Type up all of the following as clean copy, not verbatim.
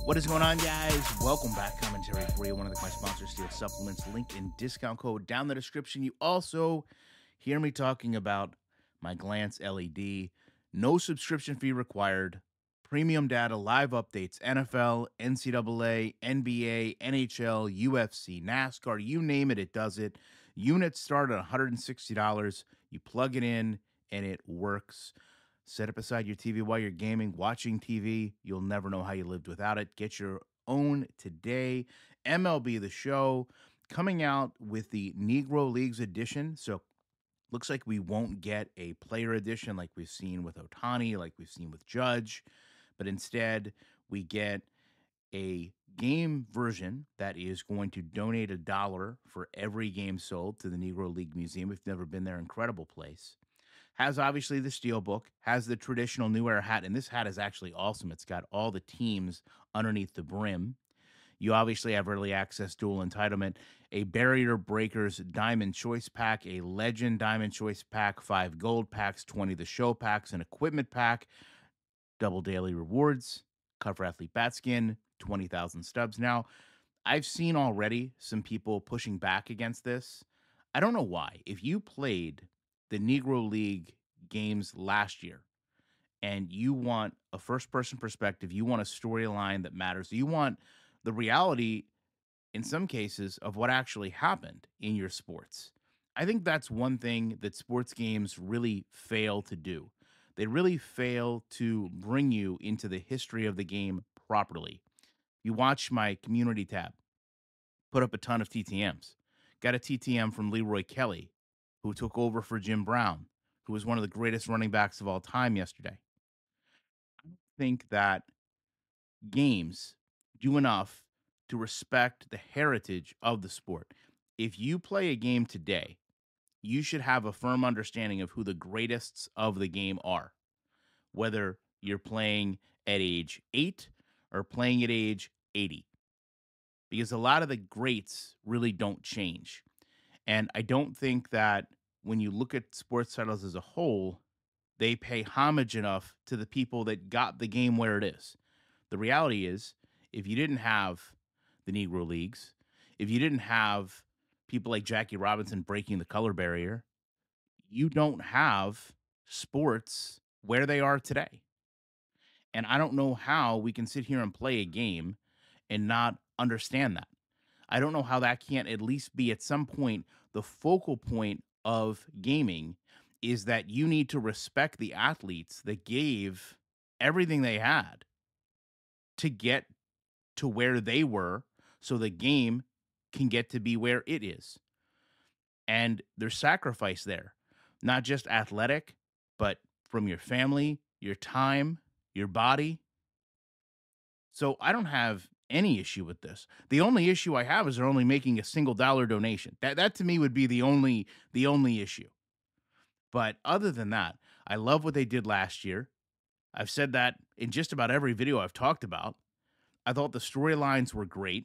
What is going on, guys? Welcome back. Commentary for you. One of my sponsors, Steel Supplements. Link and discount code down the description. You also hear me talking about my Glance LED. No subscription fee required. Premium data, live updates, NFL, NCAA, NBA, NHL, UFC, NASCAR, you name it, it does it. Units start at $160. You plug it in and it works. Set it beside your TV while you're gaming, watching TV. You'll never know how you lived without it. Get your own today. MLB The Show coming out with the Negro Leagues edition. So looks like we won't get a player edition like we've seen with Ohtani, like we've seen with Judge, but instead we get a game version that is going to donate $1 for every game sold to the Negro League Museum. If you've never been there, incredible place. Has obviously the steel book, has the traditional New Era hat, and this hat is actually awesome. It's got all the teams underneath the brim. You obviously have early access dual entitlement, a Barrier Breakers Diamond Choice Pack, a Legend Diamond Choice Pack, 5 gold packs, 20 the show packs, an equipment pack, double daily rewards, Cover Athlete Bat Skin, 20,000 stubs. Now, I've seen already some people pushing back against this. I don't know why. If you played the Negro League games last year and you want a first person perspective, you want a storyline that matters, you want the reality in some cases of what actually happened in your sports. I think that's one thing that sports games really fail to do. They really fail to bring you into the history of the game properly. You watch my community tab, put up a ton of TTMs. Got a TTM from Leroy Kelly, who took over for Jim Brown, who was one of the greatest running backs of all time yesterday. I don't think that games do enough to respect the heritage of the sport. If you play a game today, you should have a firm understanding of who the greatest of the game are, whether you're playing at age 8 or playing at age 80, because a lot of the greats really don't change. And I don't think that when you look at sports titles as a whole, they pay homage enough to the people that got the game where it is. The reality is, if you didn't have the Negro Leagues, if you didn't have people like Jackie Robinson breaking the color barrier, you don't have sports where they are today. And I don't know how we can sit here and play a game and not understand that. I don't know how that can't at least be at some point the focal point of gaming is that you need to respect the athletes that gave everything they had to get to where they were so the game can get to be where it is. And there's sacrifice there, not just athletic, but from your family, your time, your body. So I don't have any issue with this. The only issue I have is they're only making a single dollar donation. That to me would be the only issue. But other than that, I love what they did last year. I've said that in just about every video I've talked about. I thought the storylines were great.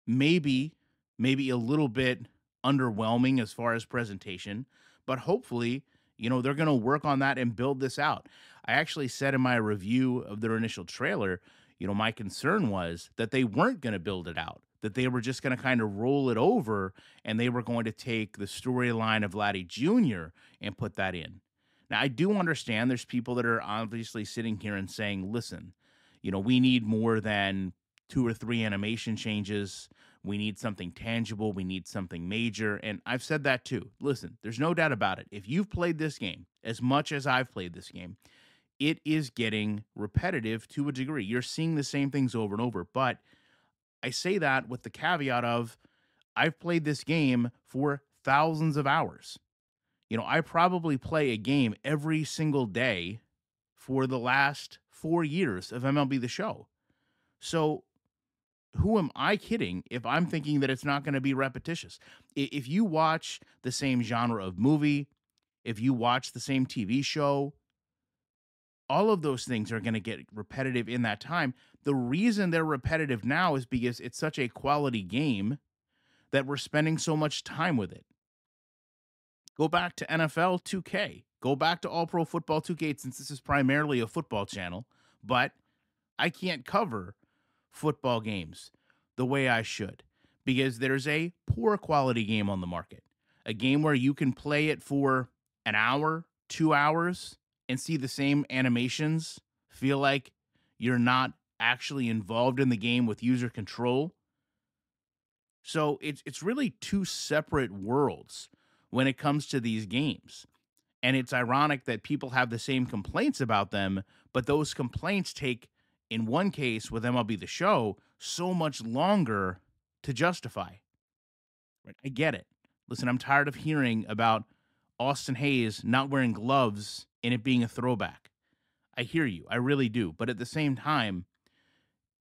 Maybe maybe a little bit underwhelming as far as presentation, but hopefully, they're going to work on that and build this out. I actually said in my review of their initial trailer, my concern was that they weren't going to build it out, that they were just going to kind of roll it over and they were going to take the storyline of Vladdy Jr. and put that in. Now, I do understand there's people that are obviously sitting here and saying, listen, we need more than 2 or 3 animation changes. We need something tangible. We need something major. And I've said that too. Listen, there's no doubt about it. If you've played this game as much as I've played this game, it is getting repetitive to a degree. You're seeing the same things over and over. But I say that with the caveat of I've played this game for thousands of hours. I probably play a game every single day for the last 4 years of MLB The Show. So who am I kidding if I'm thinking that it's not going to be repetitious? If you watch the same genre of movie, if you watch the same TV show, all of those things are going to get repetitive in that time. The reason they're repetitive now is because it's such a quality game that we're spending so much time with it. Go back to NFL 2K. Go back to All Pro Football 2K, since this is primarily a football channel, but I can't cover football games the way I should because there's a poor quality game on the market. A game where you can play it for an hour, 2 hours and see the same animations, feel like you're not actually involved in the game with user control. So it's really two separate worlds when it comes to these games. And it's ironic that people have the same complaints about them, but those complaints take, in one case with MLB The Show, so much longer to justify. Right? I get it. Listen, I'm tired of hearing about Austin Hayes not wearing gloves and it being a throwback. I hear you. I really do. But at the same time,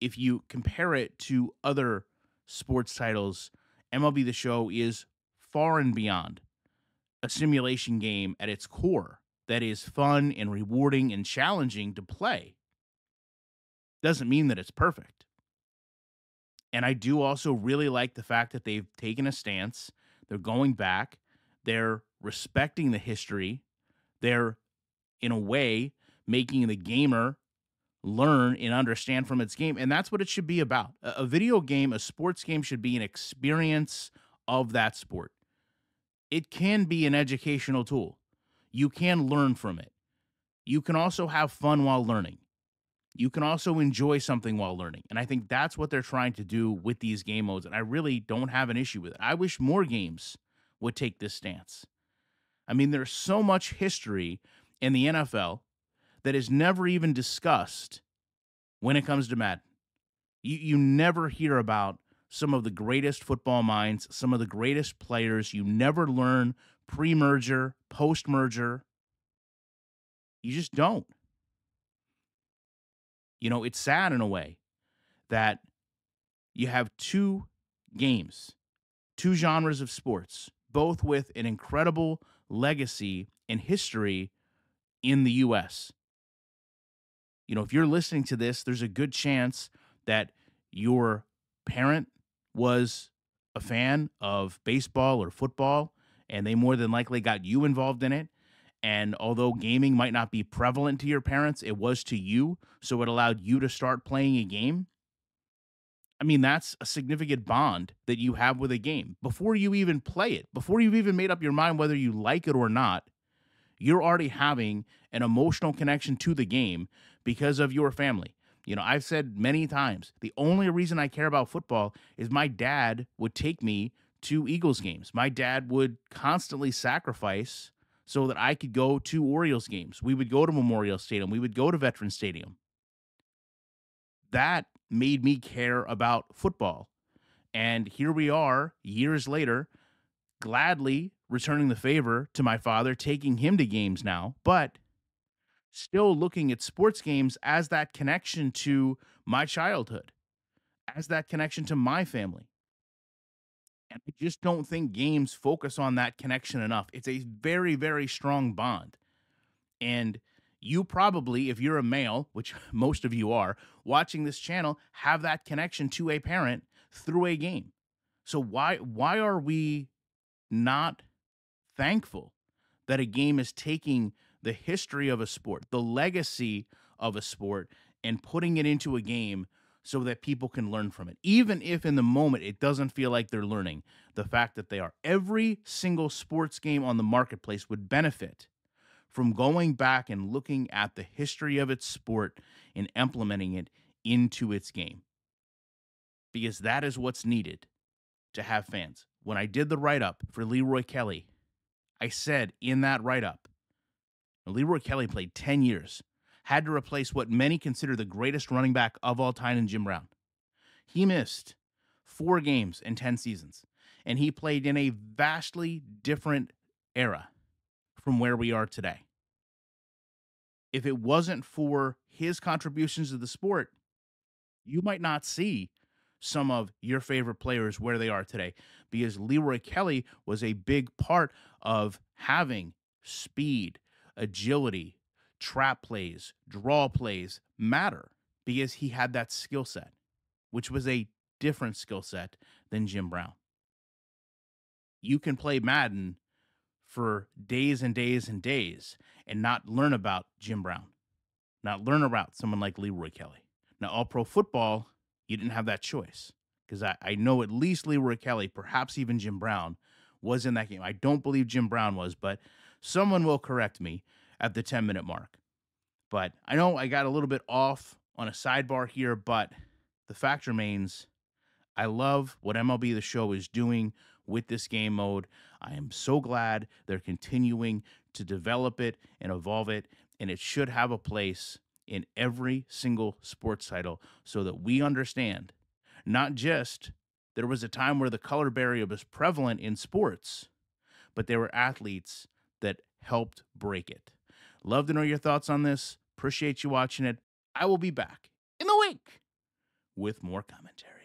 if you compare it to other sports titles, MLB The Show is far and beyond a simulation game at its core that is fun and rewarding and challenging to play. Doesn't mean that it's perfect. And I do also really like the fact that they've taken a stance. They're going back. They're respecting the history. They're, in a way, making the gamer learn and understand from its game. And that's what it should be about. A video game, a sports game, should be an experience of that sport. It can be an educational tool. You can learn from it. You can also have fun while learning. You can also enjoy something while learning. And I think that's what they're trying to do with these game modes. And I really don't have an issue with it. I wish more games would take this stance. I mean, there's so much history in the NFL that is never even discussed when it comes to Madden. You never hear about some of the greatest football minds, some of the greatest players. You never learn pre-merger, post-merger. You just don't. You know, it's sad in a way that you have two games, two genres of sports, both with an incredible legacy and history in the US. You know, if you're listening to this, there's a good chance that your parent was a fan of baseball or football, and they more than likely got you involved in it. And although gaming might not be prevalent to your parents, it was to you. So it allowed you to start playing a game. I mean, that's a significant bond that you have with a game. Before you even play it, before you've even made up your mind whether you like it or not, you're already having an emotional connection to the game because of your family. You know, I've said many times, the only reason I care about football is my dad would take me to Eagles games. My dad would constantly sacrifice so that I could go to Orioles games. We would go to Memorial Stadium. We would go to Veterans Stadium. That made me care about football. And here we are, years later, gladly returning the favor to my father, taking him to games now, but still looking at sports games as that connection to my childhood, as that connection to my family. And I just don't think games focus on that connection enough. It's a very, very strong bond. And you probably, if you're a male, which most of you are, watching this channel, have that connection to a parent through a game. So why are we not thankful that a game is taking the history of a sport, the legacy of a sport, and putting it into a game so that people can learn from it? Even if in the moment it doesn't feel like they're learning, the fact that they are. Every single sports game on the marketplace would benefit from going back and looking at the history of its sport and implementing it into its game. Because that is what's needed to have fans. When I did the write up for Leroy Kelly, I said in that write up, Leroy Kelly played 10 years, had to replace what many consider the greatest running back of all time in Jim Brown. He missed 4 games in 10 seasons, and he played in a vastly different era from where we are today. If it wasn't for his contributions to the sport, you might not see some of your favorite players where they are today, because Leroy Kelly was a big part of having speed, agility, trap plays, draw plays matter, because he had that skill set, which was a different skill set than Jim Brown. You can play Madden for days and days and days and not learn about Jim Brown, not learn about someone like Leroy Kelly. Now, all pro football, you didn't have that choice. Because I know at least Leroy Kelly, perhaps even Jim Brown, was in that game. I don't believe Jim Brown was, but someone will correct me at the 10-minute mark. But I know I got a little bit off on a sidebar here, but the fact remains I love what MLB The Show is doing with this game mode. I am so glad they're continuing to develop it and evolve it, and it should have a place in every single sports title so that we understand not just there was a time where the color barrier was prevalent in sports, but there were athletes that helped break it. Love to know your thoughts on this. Appreciate you watching it. I will be back in the week with more commentary.